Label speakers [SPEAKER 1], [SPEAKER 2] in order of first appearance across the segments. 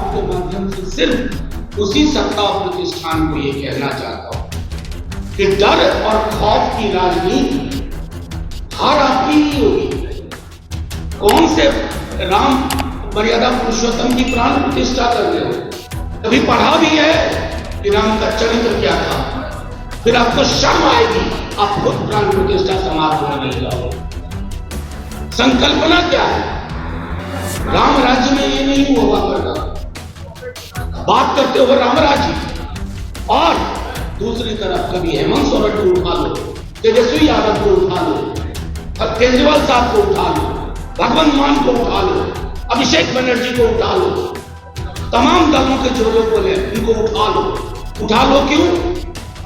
[SPEAKER 1] आपके माध्यम से सिर्फ उसी सत्ता प्रतिष्ठान को ये कहना चाहता हूं कि डर और खौफ की राजनीति हार आपकी ही होगी। कौन से राम मर्यादा पुरुषोत्तम की प्राण प्रतिष्ठा कर रहे हो? कभी पढ़ा भी है कि राम का चरित्र क्या था? फिर आपको शर्म आएगी, आप खुद प्राण प्रतिष्ठा समारोह में नहीं जाओ। संकल्पना क्या है? राम राज्य में ये नहीं हुआ करता। बात करते हो राम राज्य, और दूसरी तरफ कभी हेमंत सोरेन को उठा लो, तेजस्वी यादव को उठा लो, केजरीवाल साहब को उठा लो, भगवंत मान को उठा लो, अभिषेक बनर्जी को उठा लो, तमाम दलों के जो लोग बोले उनको उठा लो। उठा लो क्यों?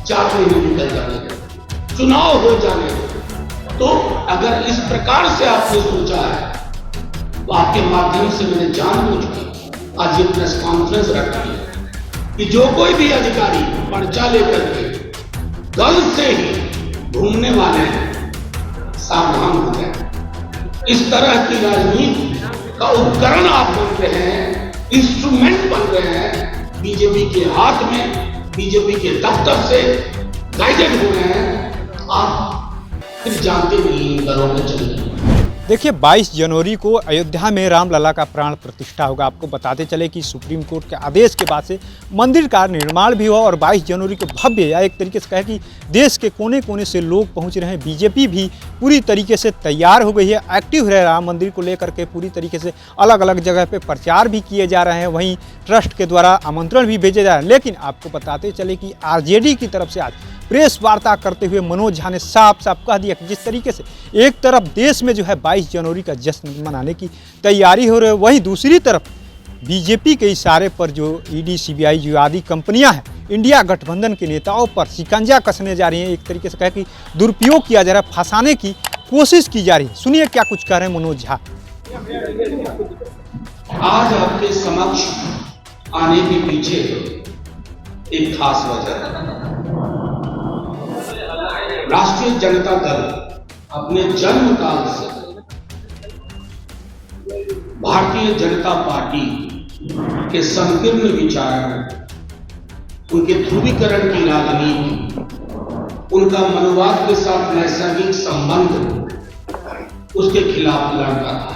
[SPEAKER 1] 4 महीने निकल जाने दो, चुनाव हो जाने दो। तो अगर इस प्रकार से आपने सोचा है तो आपके माध्यम से मैंने जानबूझकर आज ये प्रेस कॉन्फ्रेंस रखी है कि जो कोई भी अधिकारी पर्चा लेकर के दल से ही घूमने वाले हैं, सावधान हो जाए। इस तरह की राजनीति का उपकरण आप बन रहे हैं, इंस्ट्रूमेंट बन रहे हैं, बीजेपी के हाथ में, बीजेपी के दफ्तर से गाइडेड हो रहे हैं। आप फिर जानते नहीं दलों में चल रहे हैं।
[SPEAKER 2] देखिए 22 जनवरी को अयोध्या में रामलला का प्राण प्रतिष्ठा होगा। आपको बताते चले कि सुप्रीम कोर्ट के आदेश के बाद से मंदिर का निर्माण भी हुआ और 22 जनवरी को भव्य या एक तरीके से कहे कि देश के कोने कोने से लोग पहुंच रहे हैं। बीजेपी भी पूरी तरीके से तैयार हो गई है, एक्टिव है राम मंदिर को लेकर के। पूरी तरीके से अलग अलग जगह पे प्रचार भी किए जा रहे हैं, वहीं ट्रस्ट के द्वारा आमंत्रण भी भेजे जा रहे हैं। लेकिन आपको बताते चले कि आरजेडी की तरफ से आज प्रेस वार्ता करते हुए मनोज झा ने साफ साफ कह दिया कि जिस तरीके से एक तरफ देश में जो है 22 जनवरी का जश्न मनाने की तैयारी हो रही है, वहीं दूसरी तरफ बीजेपी के इशारे पर जो ईडी, सीबीआई जो आदि कंपनियां हैं, इंडिया गठबंधन के नेताओं पर शिकंजा कसने जा रही हैं। एक तरीके से कहे कि दुरुपयोग किया जा रहा है, फंसाने की कोशिश की जा रही है। सुनिए क्या कुछ कह रहे हैं मनोज झा।
[SPEAKER 1] आज आपके समक्ष आने के पीछे एक खास वजह है। राष्ट्रीय जनता दल अपने जन्म काल से भारतीय जनता पार्टी के संकीर्ण विचार, उनके ध्रुवीकरण की राजनीति, उनका मनोवाद के साथ नैसर्गिक संबंध, उसके खिलाफ लड़ता था।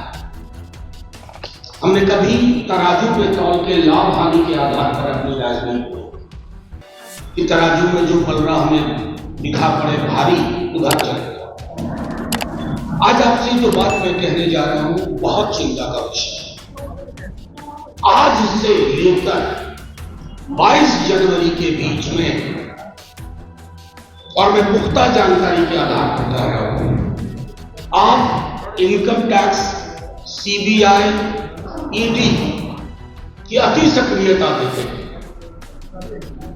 [SPEAKER 1] हमने कभी तराजू पे तौल के लाभ हानि के आधार पर अपनी राजनीति कि तराजू में जो पल रहा हमें दिखा पड़े भारी, उधर चले। आज आपसे जो बात मैं कहने जा रहा हूं बहुत चिंता का विषय है। आज से लेकर 22 जनवरी के बीच में, और मैं पुख्ता जानकारी के आधार पर कह रहा हूं, आप इनकम टैक्स, सीबीआई, ईडी की अति सक्रियता देते हैं।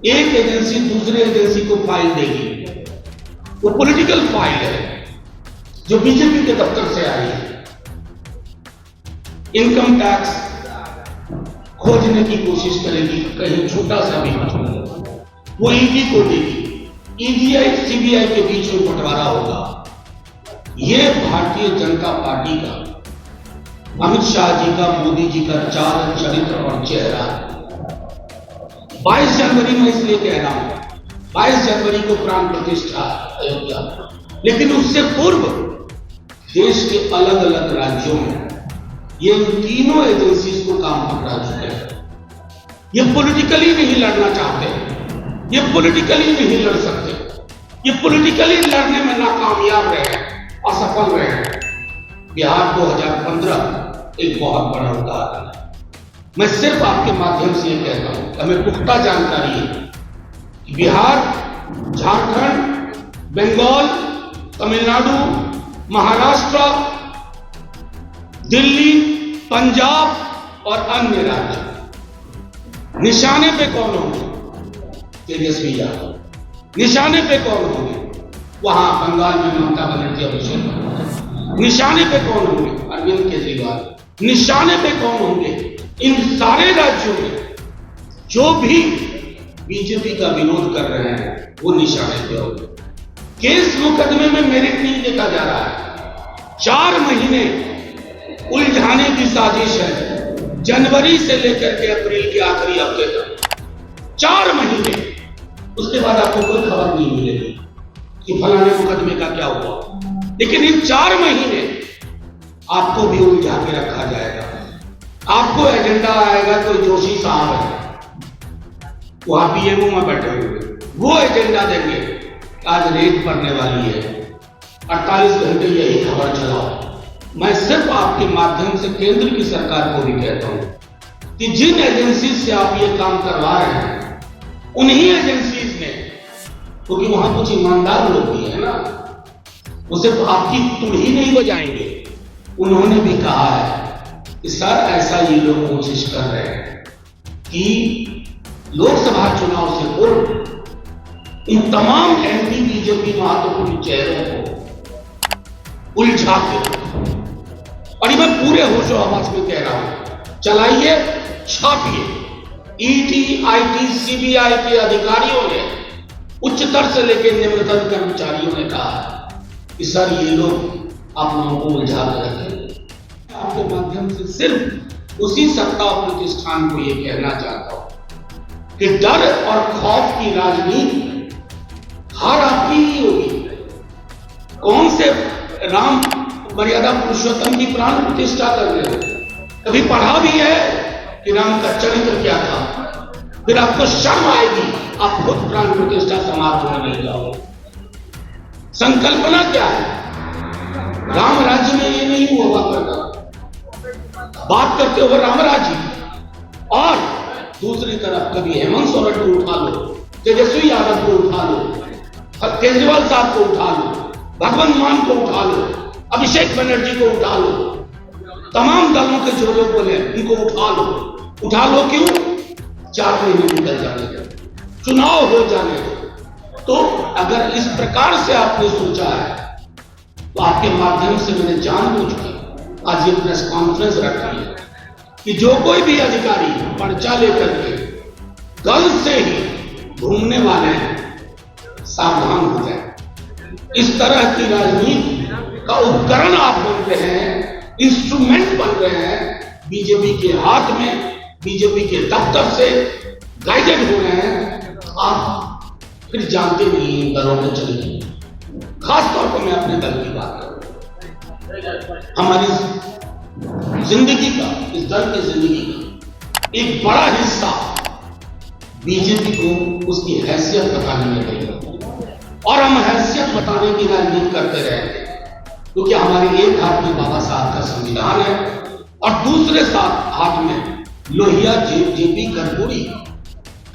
[SPEAKER 1] एक एजेंसी दूसरे एजेंसी को फाइल देगी, वो पॉलिटिकल फाइल है जो बीजेपी के दफ्तर से आई है। इनकम टैक्स खोजने की कोशिश करेगी, कहीं छोटा सा भी वो ईडी को देगी, ईडीआई सीबीआई के बीच में बंटवारा होगा। ये भारतीय जनता पार्टी का, अमित शाह जी का, मोदी जी का चाल, चरित्र और चेहरा है। 22 जनवरी में इसलिए कह रहा हूं, 22 जनवरी को प्राण प्रतिष्ठा अयोध्या, लेकिन उससे पूर्व देश के अलग अलग राज्यों में ये तीनों एजेंसीज को काम पकड़ा चुके हैं। ये पॉलिटिकली नहीं लड़ना चाहते, ये पॉलिटिकली नहीं लड़ सकते, ये पॉलिटिकली लड़ने में नाकामयाब रहे, असफल रहे। बिहार 2015 एक बहुत बड़ा उदाहरण है। मैं सिर्फ आपके माध्यम से ये कहता हूं, हमें पुख्ता जानकारी है कि बिहार, झारखंड, बंगाल, तमिलनाडु, महाराष्ट्र, दिल्ली, पंजाब और अन्य राज्य निशाने पे कौन होंगे? तेजस्वी यादव। निशाने पे कौन होंगे? वहां बंगाल में ममता बनर्जी, अभिषेक। निशाने पे कौन होंगे? अरविंद केजरीवाल। निशाने पे कौन होंगे? इन सारे राज्यों में जो भी बीजेपी का विरोध कर रहे हैं वो निशाने पे होंगे। केस मुकदमे में मेरिट नहीं देखा जा रहा है। 4 महीने उलझाने की साजिश है, जनवरी से लेकर के अप्रैल के आखिरी हफ्ते तक 4 महीने, उसके बाद आपको कोई खबर नहीं मिलेगी कि फलाने मुकदमे का क्या हुआ। लेकिन इन 4 महीने आपको भी उलझा के रखा जाएगा। आपको एजेंडा आएगा, कोई जोशी साहब है वहां पीएमओ में बैठे हुए, वो एजेंडा देंगे आज रेड पड़ने वाली है, 48 घंटे यही खबर चलाओ। मैं सिर्फ आपके माध्यम से केंद्र की सरकार को भी कहता हूं कि जिन एजेंसी से आप ये काम करवा रहे हैं, उन्हीं एजेंसीज ने, क्योंकि वहां कुछ ईमानदार लोग भी है ना, वो सिर्फ आपकी तुड़ ही नहीं बजाएंगे। उन्होंने भी कहा है कि सर ऐसा ये लोग कोशिश कर रहे हैं कि लोकसभा चुनाव से पूर्व इन तमाम एंटी बीजेपी महत्वपूर्ण चेहरों को उलझा के, और ये मैं पूरे होशो हवास में कह रहा हूं, चलाइए, छापिए। ईडी, आईटी, सीबीआई के अधिकारियों ने, उच्चतर से लेकर निम्नतम कर्मचारियों ने कहा कि सर ये लोग आप लोगों को उलझा कर रखेंगे। आपके माध्यम से सिर्फ उसी सत्ता प्रतिष्ठान को ये कहना चाहता हूं कि डर और खौफ की राजनीति हार आपकी ही होगी। कौन से राम मर्यादा पुरुषोत्तम की प्राण प्रतिष्ठा कर रहे हैं? कभी पढ़ा भी है कि राम का चरित्र क्या था? फिर आपको शर्म आएगी, आप खुद प्राण प्रतिष्ठा समाप्त होने नहीं जाओगे। संकल्पना क्या है? राम राज्य में ये नहीं हुआ करता। बात करते हो राम राज्य, और दूसरी तरफ कभी हेमंत सोरेन को उठा लो, तेजस्वी यादव को उठा लो, केजरीवाल साहब को उठा लो, भगवंत मान को उठा लो, अभिषेक बनर्जी को उठा लो, तमाम दलों के जो लोग बोले उनको उठा लो। उठा लो क्यों? 4 महीने निकल जाने दो, चुनाव हो जाने दो। तो अगर इस प्रकार से आपने सोचा है, तो आपके माध्यम से मैंने जानबूझकर आज ये प्रेस कॉन्फ्रेंस रखी है कि जो कोई भी अधिकारी पर्चा लेकर के कल से ही घूमने वाले हैं, सावधान हो जाए। इस तरह की राजनीति का उपकरण आप बन रहे हैं, इंस्ट्रूमेंट बन रहे हैं, बीजेपी के हाथ में, बीजेपी के दफ्तर से गाइडेड हो रहे हैं। आप फिर जानते नहीं इन दलों को चलिए। खास तौर पर मैं अपने दल की बात करूं, हमारी जिंदगी का, इस दल की जिंदगी का एक बड़ा हिस्सा बीजेपी को उसकी हैसियत बताने में गई, और हम हैसियत बताने की राजनीति करते रहेंगे, क्योंकि हमारे एक हाथ में बाबा साहब का संविधान है और दूसरे हाथ में लोहिया जेपी कर्पूरी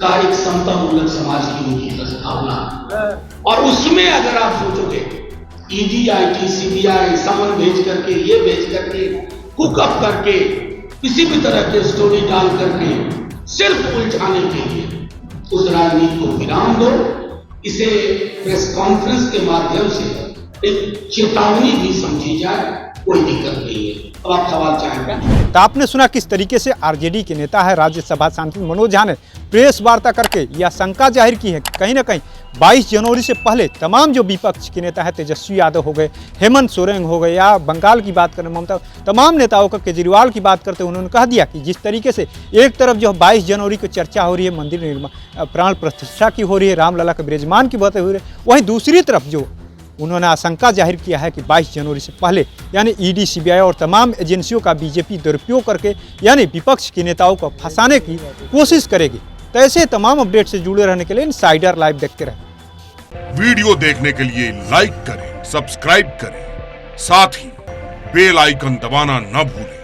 [SPEAKER 1] का एक समता मूलक समाज की उनकी प्रस्तावना। और उसमें अगर आप सोचोगे ईडी, आईटी, सीबीआई समन भेज करके, ये भेज करके, कुकअप करके, किसी भी तरह के स्टोरी डाल करके सिर्फ उलझाने के लिए, उस राजनीति को विराम दो। इसे प्रेस कॉन्फ्रेंस के माध्यम से एक चेतावनी भी समझी जाए, कोई दिक्कत नहीं है। अब आप सवाल चाहेंगे।
[SPEAKER 2] तो आपने सुना किस तरीके से आरजेडी के नेता है राज्यसभा सांसद मनोज झा ने प्रेस वार्ता करके यह शंका जाहिर की है कि कहीं ना कहीं 22 जनवरी से पहले तमाम जो विपक्ष के नेता है, तेजस्वी यादव हो गए, हेमंत सोरेन हो गए, या बंगाल की बात करें ममता, तमाम नेताओं का, केजरीवाल की बात करते उन्होंने कह दिया कि जिस तरीके से एक तरफ जो 22 जनवरी को चर्चा हो रही है, मंदिर निर्माण प्राण प्रतिष्ठा की हो रही है, रामलला के विराजमान की बातें हो रही है, वहीं दूसरी तरफ जो उन्होंने आशंका जाहिर किया है कि 22 जनवरी से पहले यानी ईडी, सीबीआई और तमाम एजेंसियों का बीजेपी दुरुपयोग करके यानी विपक्ष के नेताओं को फंसाने की कोशिश करेगी। तो ऐसे तमाम अपडेट से जुड़े रहने के लिए इनसाइडर लाइव देखते रहें।
[SPEAKER 3] वीडियो देखने के लिए लाइक करें, सब्सक्राइब करें, साथ ही बेल आइकन दबाना न भूलें।